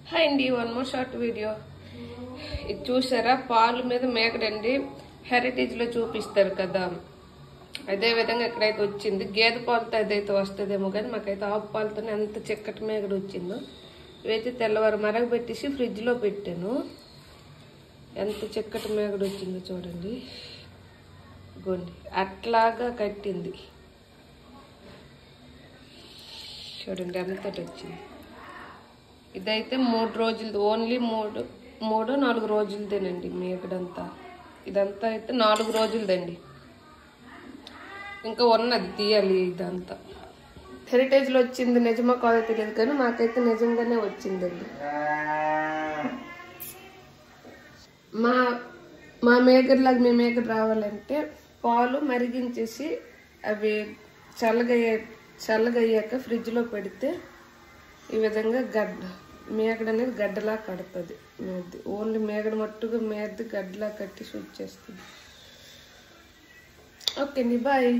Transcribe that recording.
Hi అండి, one more short video. ఇది చూసారా, పాలు మీద మేకడండి. హెరిటేజ్లో చూపిస్తారు కదా, అదే విధంగా ఎక్కడైతే వచ్చింది. గేదె పాలతో అదైతే వస్తుందేమో కానీ మాకైతే ఆవు పాలతోనే ఎంత చిక్కటి మేకడ వచ్చిందో. ఇవైతే తెల్లవారు మరగబెట్టేసి ఫ్రిడ్జ్లో పెట్టాను. ఎంత చిక్కటి మేకడ వచ్చిందో చూడండి. గోండి అట్లాగా కట్టింది చూడండి, ఎంతటి వచ్చింది. ఇదైతే 3 రోజులది, ఓన్లీ 4 రోజులదేనండి మేకడంతా. ఇదంతా అయితే 4 రోజులదండి. ఇంకా ఉన్నది తీయాలి. ఇదంతా హెరిటేజ్లో వచ్చింది, నిజమో కాదో తెలియదు కానీ మాకైతే నిజంగానే వచ్చిందండి. మా మేకర్లాగా మీ మేకర్ రావాలంటే పాలు మరిగించేసి అవి చల్లగయ్యాక ఫ్రిడ్జ్లో పెడితే ఈ విధంగా మేకడ అనేది గడ్డలా కడుతుంది. మేది ఓన్లీ మేకడ మట్టుగా మేది గడ్డలా కట్టి షూట్ చేస్తుంది. ఓకే అండి, బాయ్.